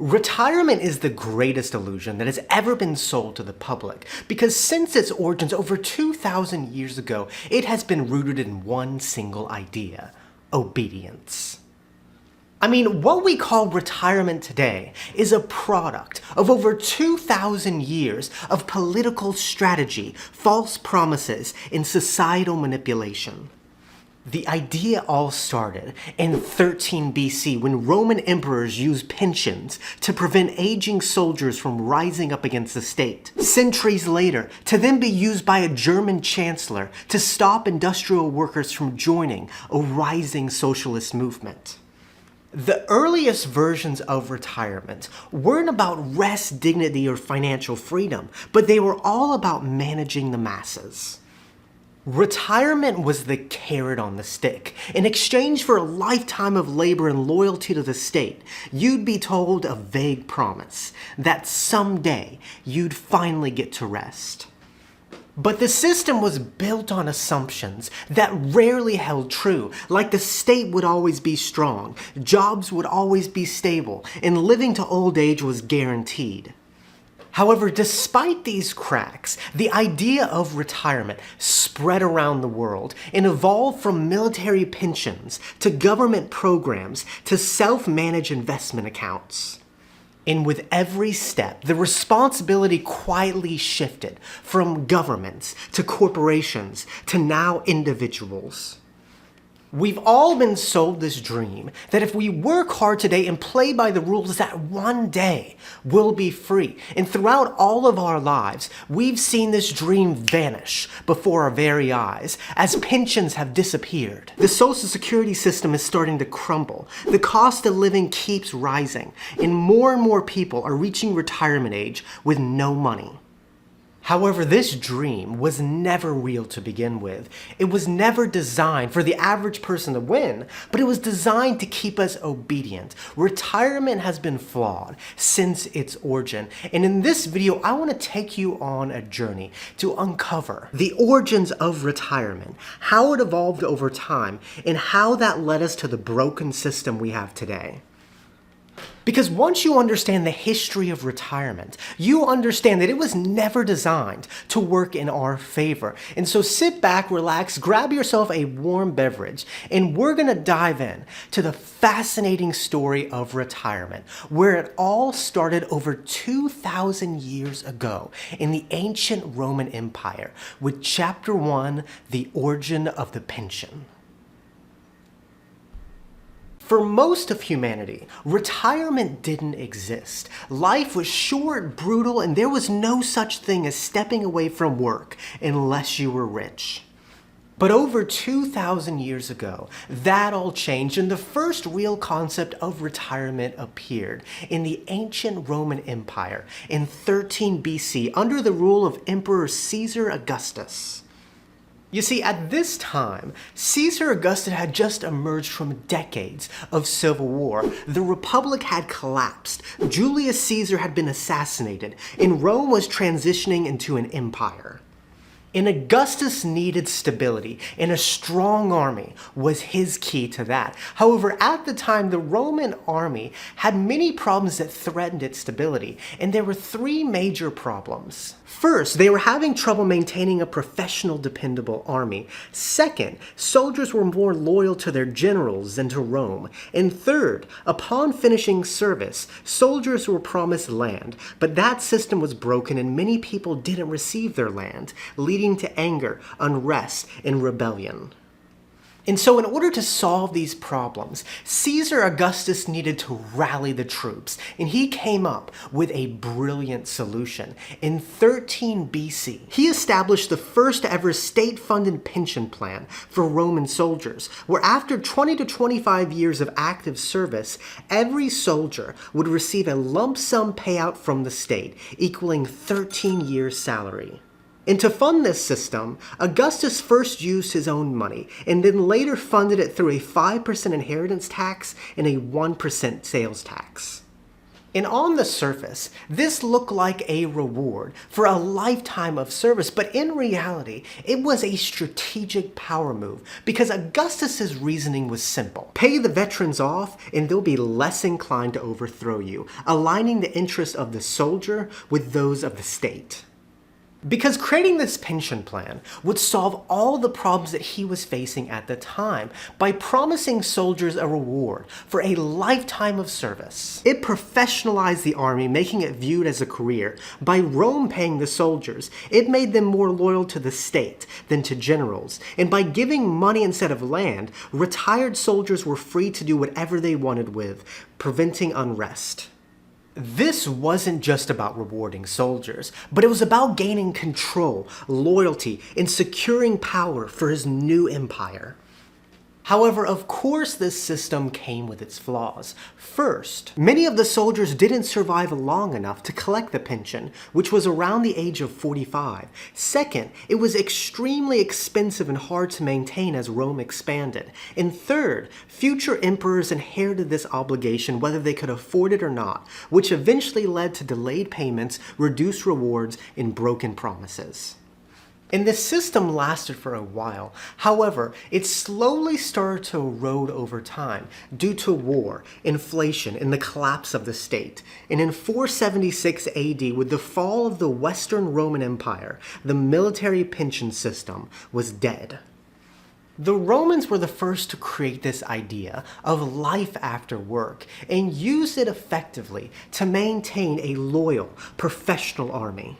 Retirement is the greatest illusion that has ever been sold to the public because since its origins over 2,000 years ago, it has been rooted in one single idea: obedience. I mean, what we call retirement today is a product of over 2,000 years of political strategy, false promises, and societal manipulation. The idea all started in 13 BC when Roman emperors used pensions to prevent aging soldiers from rising up against the state. Centuries later, to then be used by a German chancellor to stop industrial workers from joining a rising socialist movement. The earliest versions of retirement weren't about rest, dignity, or financial freedom, but they were all about managing the masses. Retirement was the carrot on the stick. In exchange for a lifetime of labor and loyalty to the state, you'd be told a vague promise that someday you'd finally get to rest. But the system was built on assumptions that rarely held true, like the state would always be strong, jobs would always be stable, and living to old age was guaranteed. However, despite these cracks, the idea of retirement spread around the world and evolved from military pensions to government programs to self-managed investment accounts. And with every step, the responsibility quietly shifted from governments to corporations to now individuals. We've all been sold this dream that if we work hard today and play by the rules that one day we'll be free. And throughout all of our lives, we've seen this dream vanish before our very eyes as pensions have disappeared. The Social Security system is starting to crumble. The cost of living keeps rising, and more people are reaching retirement age with no money. However, this dream was never real to begin with. It was never designed for the average person to win, but it was designed to keep us obedient. Retirement has been flawed since its origin, and in this video, I want to take you on a journey to uncover the origins of retirement, how it evolved over time, and how that led us to the broken system we have today. Because once you understand the history of retirement, you understand that it was never designed to work in our favor. And so sit back, relax, grab yourself a warm beverage, and we're gonna dive in to the fascinating story of retirement, where it all started over 2,000 years ago in the ancient Roman Empire with Chapter 1, the origin of the pension. For most of humanity, retirement didn't exist. Life was short, brutal, and there was no such thing as stepping away from work unless you were rich. But over 2,000 years ago, that all changed, and the first real concept of retirement appeared in the ancient Roman Empire in 13 BC under the rule of Emperor Caesar Augustus. You see, at this time, Caesar Augustus had just emerged from decades of civil war. The Republic had collapsed, Julius Caesar had been assassinated, and Rome was transitioning into an empire. And Augustus needed stability, and a strong army was his key to that. However, at the time, the Roman army had many problems that threatened its stability, and there were three major problems. First, they were having trouble maintaining a professional, dependable army. Second, soldiers were more loyal to their generals than to Rome. And third, upon finishing service, soldiers were promised land, but that system was broken and many people didn't receive their land, leading to anger, unrest, and rebellion. And so in order to solve these problems, Caesar Augustus needed to rally the troops, and he came up with a brilliant solution. In 13 BC, he established the first ever state-funded pension plan for Roman soldiers, where after 20 to 25 years of active service, every soldier would receive a lump sum payout from the state, equaling 13 years' salary. And to fund this system, Augustus first used his own money and then later funded it through a 5% inheritance tax and a 1% sales tax. And on the surface, this looked like a reward for a lifetime of service, but in reality, it was a strategic power move because Augustus's reasoning was simple. Pay the veterans off and they'll be less inclined to overthrow you, aligning the interests of the soldier with those of the state. Because creating this pension plan would solve all the problems that he was facing at the time by promising soldiers a reward for a lifetime of service. It professionalized the army, making it viewed as a career. By Rome paying the soldiers, it made them more loyal to the state than to generals. And by giving money instead of land, retired soldiers were free to do whatever they wanted with, preventing unrest. This wasn't just about rewarding soldiers, but it was about gaining control, loyalty, and securing power for his new empire. However, of course, this system came with its flaws. First, many of the soldiers didn't survive long enough to collect the pension, which was around the age of 45. Second, it was extremely expensive and hard to maintain as Rome expanded. And third, future emperors inherited this obligation whether they could afford it or not, which eventually led to delayed payments, reduced rewards, and broken promises. And this system lasted for a while. However, it slowly started to erode over time due to war, inflation, and the collapse of the state. And in 476 AD, with the fall of the Western Roman Empire, the military pension system was dead. The Romans were the first to create this idea of life after work and used it effectively to maintain a loyal, professional army.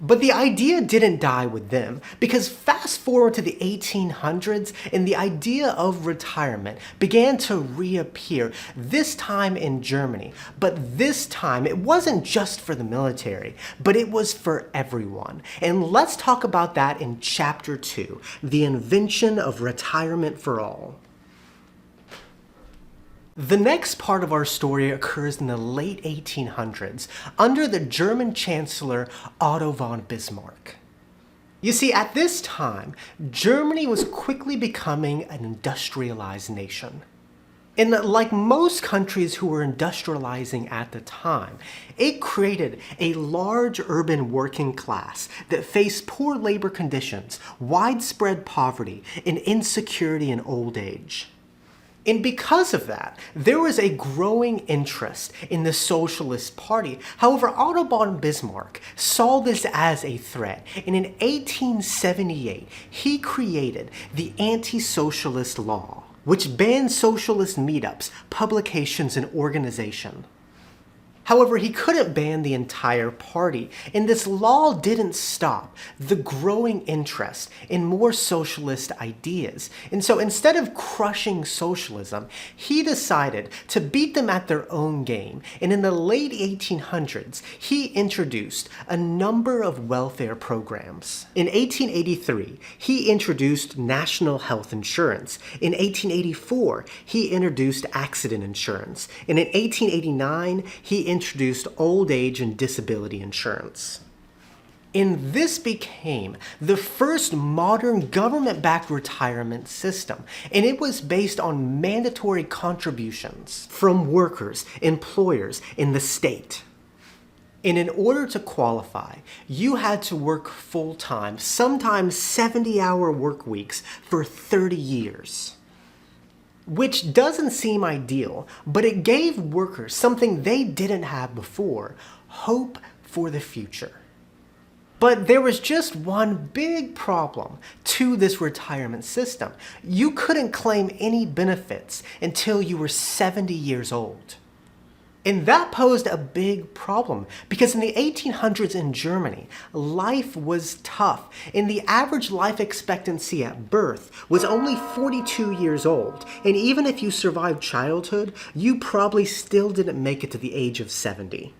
But the idea didn't die with them, because fast forward to the 1800s and the idea of retirement began to reappear, this time in Germany. But this time it wasn't just for the military, but it was for everyone. And let's talk about that in Chapter 2, the invention of retirement for all. The next part of our story occurs in the late 1800s under the German Chancellor Otto von Bismarck. You see, at this time, Germany was quickly becoming an industrialized nation. And like most countries who were industrializing at the time, it created a large urban working class that faced poor labor conditions, widespread poverty, and insecurity in old age. And because of that, there was a growing interest in the Socialist Party. However, Otto von Bismarck saw this as a threat, and in 1878, he created the anti-socialist law, which banned socialist meetups, publications, and organization. However, he couldn't ban the entire party, and this law didn't stop the growing interest in more socialist ideas. And so instead of crushing socialism, he decided to beat them at their own game. And in the late 1800s, he introduced a number of welfare programs. In 1883, he introduced national health insurance. In 1884, he introduced accident insurance. And in 1889, he introduced old age and disability insurance. And this became the first modern government-backed retirement system, and it was based on mandatory contributions from workers, employers, and the state. And in order to qualify, you had to work full-time, sometimes 70-hour work weeks for 30 years. Which doesn't seem ideal, but it gave workers something they didn't have before: hope for the future. But there was just one big problem to this retirement system. You couldn't claim any benefits until you were 70 years old. And that posed a big problem because in the 1800s in Germany, life was tough, and the average life expectancy at birth was only 42 years old. And even if you survived childhood, you probably still didn't make it to the age of 70.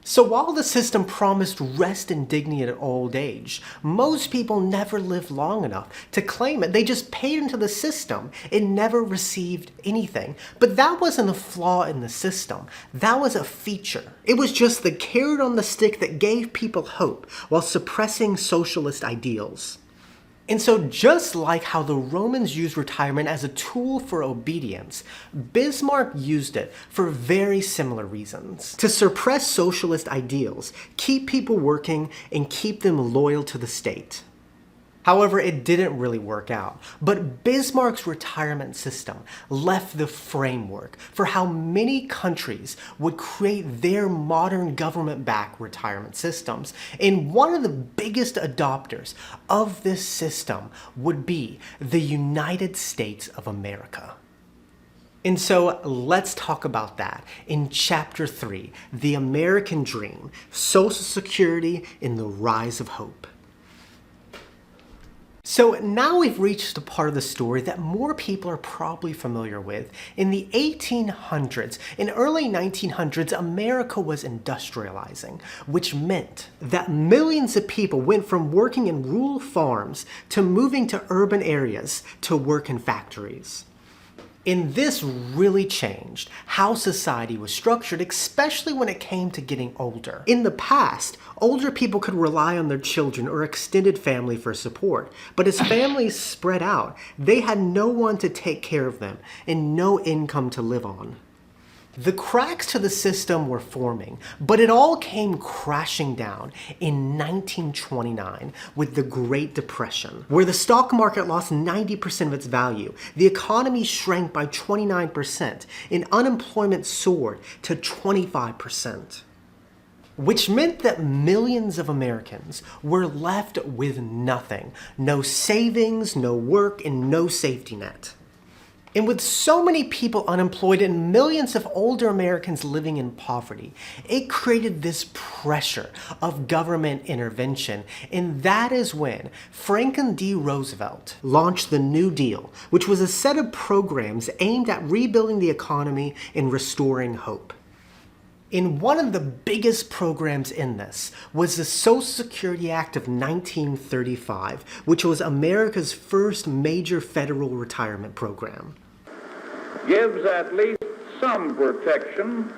So while the system promised rest and dignity at old age, most people never lived long enough to claim it. They just paid into the system and never received anything. But that wasn't a flaw in the system. That was a feature. It was just the carrot on the stick that gave people hope while suppressing socialist ideals. And so just like how the Romans used retirement as a tool for obedience, Bismarck used it for very similar reasons. To suppress socialist ideals, keep people working, and keep them loyal to the state. However, it didn't really work out, but Bismarck's retirement system left the framework for how many countries would create their modern government-backed retirement systems, and one of the biggest adopters of this system would be the United States of America. And so let's talk about that in Chapter 3, The American Dream, Social Security and the Rise of Hope. So now we've reached a part of the story that more people are probably familiar with. In the 1800s and early 1900s, America was industrializing, which meant that millions of people went from working in rural farms to moving to urban areas to work in factories. And this really changed how society was structured, especially when it came to getting older. In the past, older people could rely on their children or extended family for support, but as families spread out, they had no one to take care of them and no income to live on. The cracks to the system were forming, but it all came crashing down in 1929 with the Great Depression, where the stock market lost 90% of its value, the economy shrank by 29%, and unemployment soared to 25%. Which meant that millions of Americans were left with nothing. No savings, no work, and no safety net. And with so many people unemployed and millions of older Americans living in poverty, it created this pressure of government intervention. And that is when Franklin D. Roosevelt launched the New Deal, which was a set of programs aimed at rebuilding the economy and restoring hope. And one of the biggest programs in this was the Social Security Act of 1935, which was America's first major federal retirement program. Gives at least some protection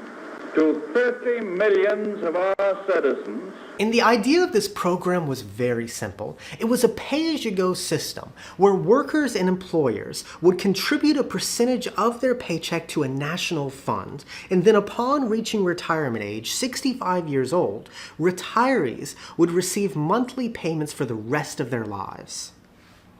to 30 millions of our citizens. And the idea of this program was very simple. It was a pay-as-you-go system where workers and employers would contribute a percentage of their paycheck to a national fund, and then upon reaching retirement age, 65 years old, retirees would receive monthly payments for the rest of their lives.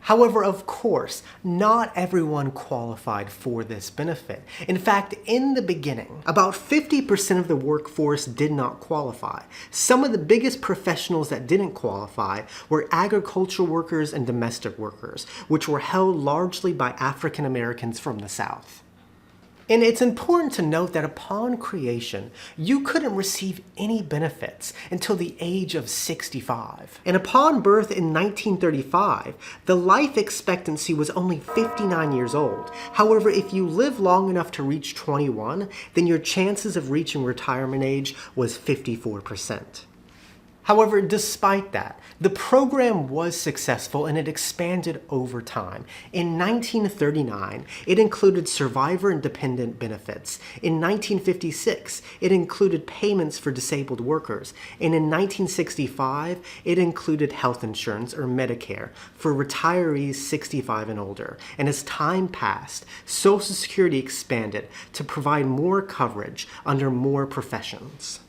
However, of course, not everyone qualified for this benefit. In fact, in the beginning, about 50% of the workforce did not qualify. Some of the biggest professionals that didn't qualify were agricultural workers and domestic workers, which were held largely by African Americans from the South. And it's important to note that upon creation, you couldn't receive any benefits until the age of 65. And upon birth in 1935, the life expectancy was only 59 years old. However, if you live long enough to reach 21, then your chances of reaching retirement age was 54%. However, despite that, the program was successful and it expanded over time. In 1939, it included survivor and dependent benefits. In 1956, it included payments for disabled workers. And in 1965, it included health insurance or Medicare for retirees 65 and older. And as time passed, Social Security expanded to provide more coverage under more professions.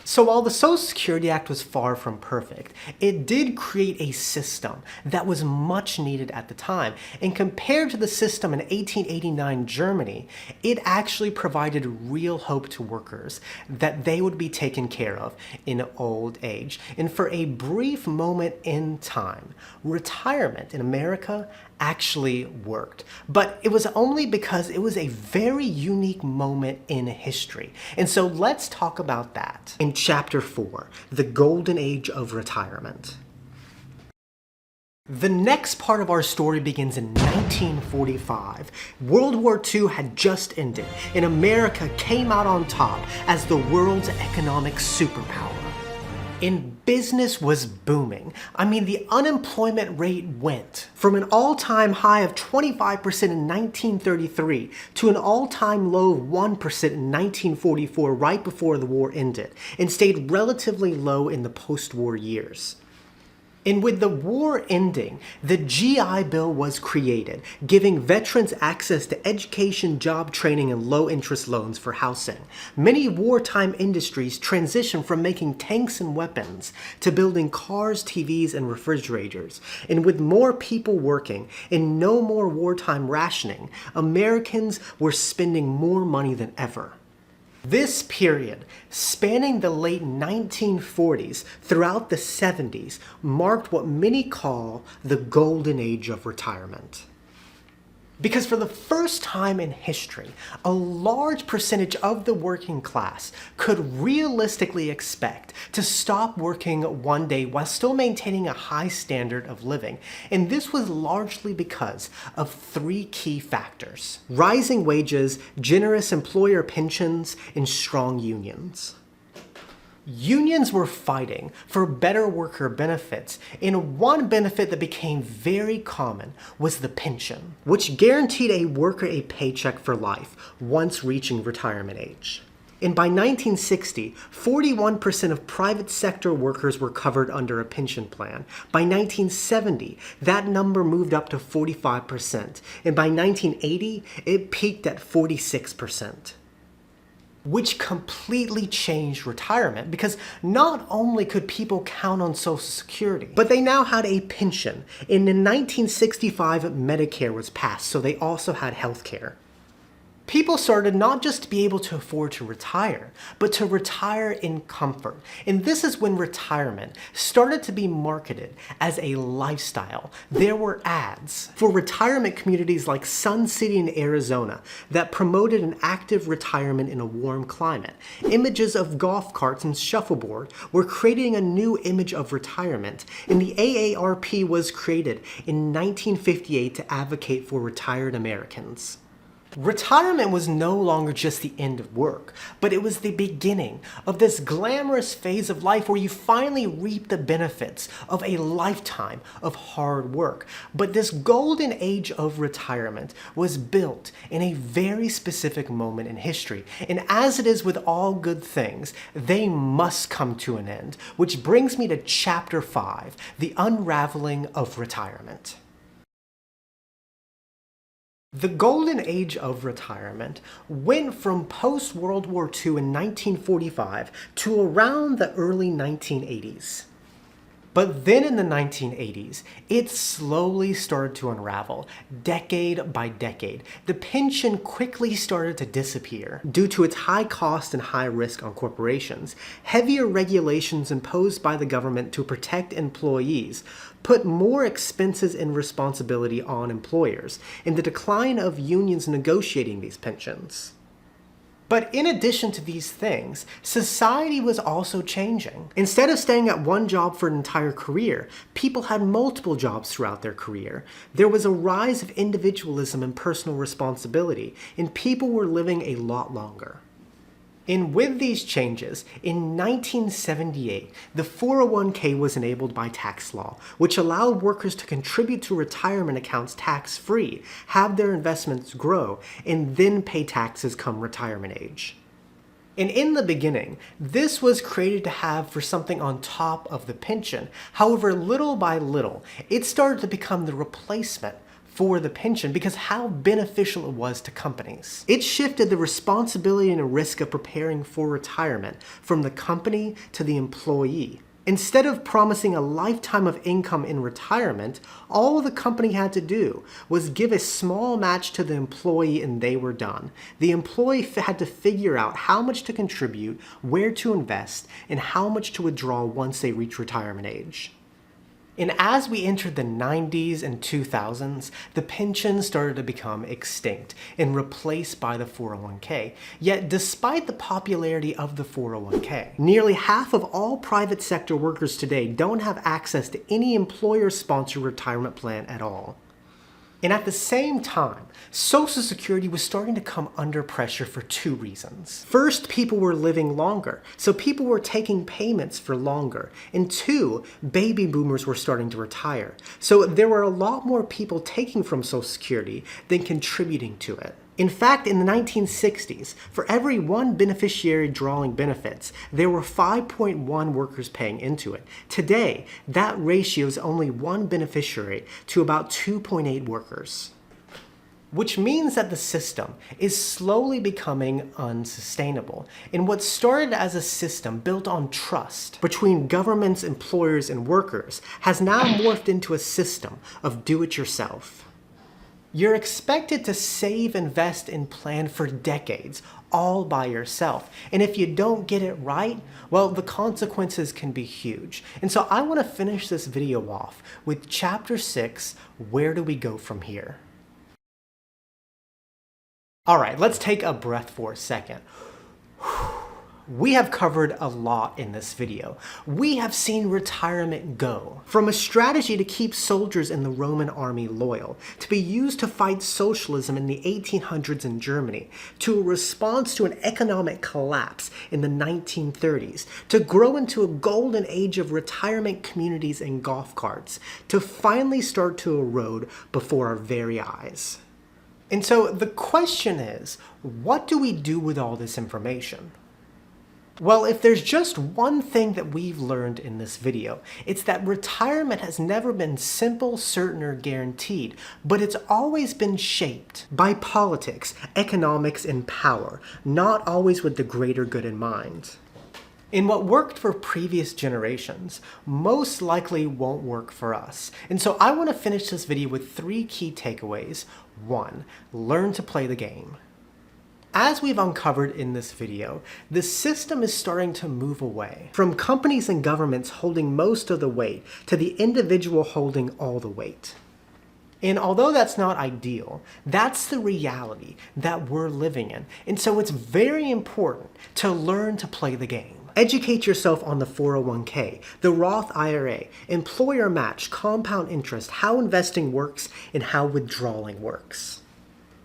So while the Social Security Act was far from perfect, it did create a system that was much needed at the time. And compared to the system in 1889 Germany, it actually provided real hope to workers that they would be taken care of in old age. And for a brief moment in time, retirement in America actually worked. But it was only because it was a very unique moment in history. And so let's talk about that in Chapter 4, The Golden Age of Retirement. The next part of our story begins in 1945. World War II had just ended, and America came out on top as the world's economic superpower. And business was booming. I mean, the unemployment rate went from an all-time high of 25% in 1933 to an all-time low of 1% in 1944, right before the war ended, and stayed relatively low in the post-war years. And with the war ending, the GI Bill was created, giving veterans access to education, job training, and low-interest loans for housing. Many wartime industries transitioned from making tanks and weapons to building cars, TVs, and refrigerators. And with more people working and no more wartime rationing, Americans were spending more money than ever. This period, spanning the late 1940s throughout the 70s, marked what many call the golden age of retirement. Because for the first time in history, a large percentage of the working class could realistically expect to stop working one day while still maintaining a high standard of living. And this was largely because of three key factors: rising wages, generous employer pensions, and strong unions. Unions were fighting for better worker benefits, and one benefit that became very common was the pension, which guaranteed a worker a paycheck for life once reaching retirement age. And by 1960, 41% of private sector workers were covered under a pension plan. By 1970, that number moved up to 45%, and by 1980, it peaked at 46%. Which completely changed retirement, because not only could people count on Social Security, but they now had a pension. And in 1965, Medicare was passed, so they also had health care. People started not just to be able to afford to retire, but to retire in comfort. And this is when retirement started to be marketed as a lifestyle. There were ads for retirement communities like Sun City in Arizona that promoted an active retirement in a warm climate. Images of golf carts and shuffleboard were creating a new image of retirement, and the AARP was created in 1958 to advocate for retired Americans. Retirement was no longer just the end of work, but it was the beginning of this glamorous phase of life where you finally reap the benefits of a lifetime of hard work. But this golden age of retirement was built in a very specific moment in history. And as it is with all good things, they must come to an end, which brings me to Chapter 5, the unraveling of retirement. The golden age of retirement went from post-World War II in 1945 to around the early 1980s. But then in the 1980s, it slowly started to unravel, decade by decade. The pension quickly started to disappear due to its high cost and high risk on corporations. Heavier regulations imposed by the government to protect employees put more expenses and responsibility on employers, and the decline of unions negotiating these pensions. But in addition to these things, society was also changing. Instead of staying at one job for an entire career, people had multiple jobs throughout their career. There was a rise of individualism and personal responsibility, and people were living a lot longer. And with these changes, in 1978, the 401k was enabled by tax law, which allowed workers to contribute to retirement accounts tax-free, have their investments grow, and then pay taxes come retirement age. And in the beginning, this was created to have for something on top of the pension. However, little by little, it started to become the replacement for the pension because how beneficial it was to companies. It shifted the responsibility and the risk of preparing for retirement from the company to the employee. Instead of promising a lifetime of income in retirement, all the company had to do was give a small match to the employee and they were done. The employee had to figure out how much to contribute, where to invest, and how much to withdraw once they reach retirement age. And as we entered the 90s and 2000s, the pension started to become extinct and replaced by the 401k. Yet despite the popularity of the 401k, nearly half of all private sector workers today don't have access to any employer-sponsored retirement plan at all. And at the same time, Social Security was starting to come under pressure for two reasons. First, people were living longer, so people were taking payments for longer. And two, baby boomers were starting to retire. So there were a lot more people taking from Social Security than contributing to it. In fact, in the 1960s, for every one beneficiary drawing benefits, there were 5.1 workers paying into it. Today, that ratio is only one beneficiary to about 2.8 workers. Which means that the system is slowly becoming unsustainable. And what started as a system built on trust between governments, employers, and workers has now morphed into a system of do-it-yourself. You're expected to save, invest, and plan for decades, all by yourself. And if you don't get it right, well, the consequences can be huge. And so I want to finish this video off with Chapter 6, Where Do We Go From Here? All right, let's take a breath for a second. We have covered a lot in this video. We have seen retirement go from a strategy to keep soldiers in the Roman army loyal, to be used to fight socialism in the 1800s in Germany, to a response to an economic collapse in the 1930s, to grow into a golden age of retirement communities and golf carts, to finally start to erode before our very eyes. And so the question is, what do we do with all this information? Well, if there's just one thing that we've learned in this video, it's that retirement has never been simple, certain, or guaranteed, but it's always been shaped by politics, economics, and power, not always with the greater good in mind. And what worked for previous generations most likely won't work for us. And so I want to finish this video with 3 key takeaways. 1, learn to play the game. As we've uncovered in this video, the system is starting to move away from companies and governments holding most of the weight to the individual holding all the weight. And although that's not ideal, that's the reality that we're living in. And so it's very important to learn to play the game. Educate yourself on the 401k, the Roth IRA, employer match, compound interest, how investing works, and how withdrawing works.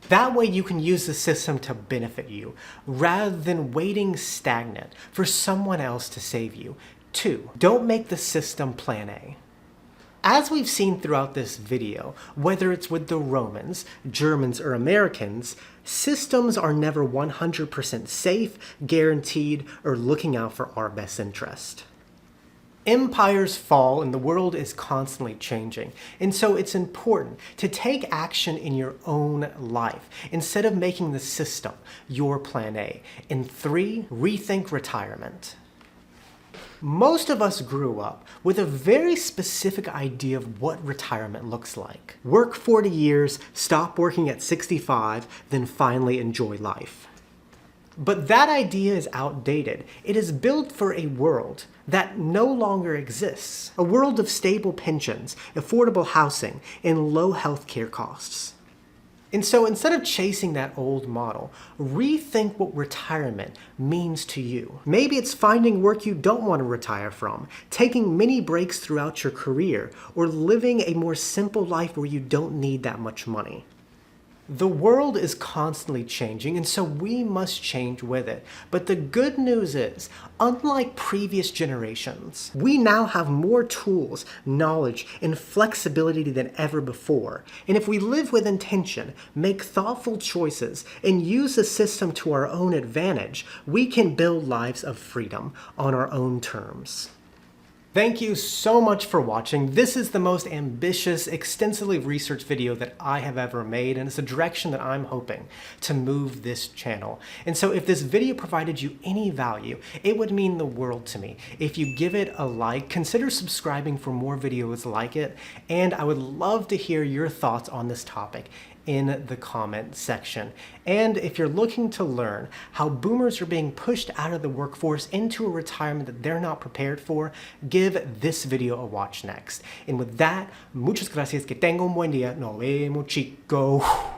That way you can use the system to benefit you, rather than waiting stagnant for someone else to save you. 2, don't make the system plan A. As we've seen throughout this video, whether it's with the Romans, Germans, or Americans, systems are never 100% safe, guaranteed, or looking out for our best interest. Empires fall and the world is constantly changing, and so it's important to take action in your own life instead of making the system your plan A. And 3, rethink retirement. Most of us grew up with a very specific idea of what retirement looks like. Work 40 years, stop working at 65, then finally enjoy life. But that idea is outdated. It is built for a world that no longer exists. A world of stable pensions, affordable housing, and low healthcare costs. And so instead of chasing that old model, rethink what retirement means to you. Maybe it's finding work you don't want to retire from, taking many breaks throughout your career, or living a more simple life where you don't need that much money. The world is constantly changing, and so we must change with it. But the good news is, unlike previous generations, we now have more tools, knowledge, and flexibility than ever before. And if we live with intention, make thoughtful choices, and use the system to our own advantage, we can build lives of freedom on our own terms. Thank you so much for watching. This is the most ambitious, extensively researched video that I have ever made, and it's a direction that I'm hoping to move this channel. And so if this video provided you any value, it would mean the world to me. If you give it a like, consider subscribing for more videos like it, and I would love to hear your thoughts on this topic in the comment section. And if you're looking to learn how boomers are being pushed out of the workforce into a retirement that they're not prepared for, give this video a watch next. And with that, muchas gracias, que tenga un buen día, nos vemos chicos.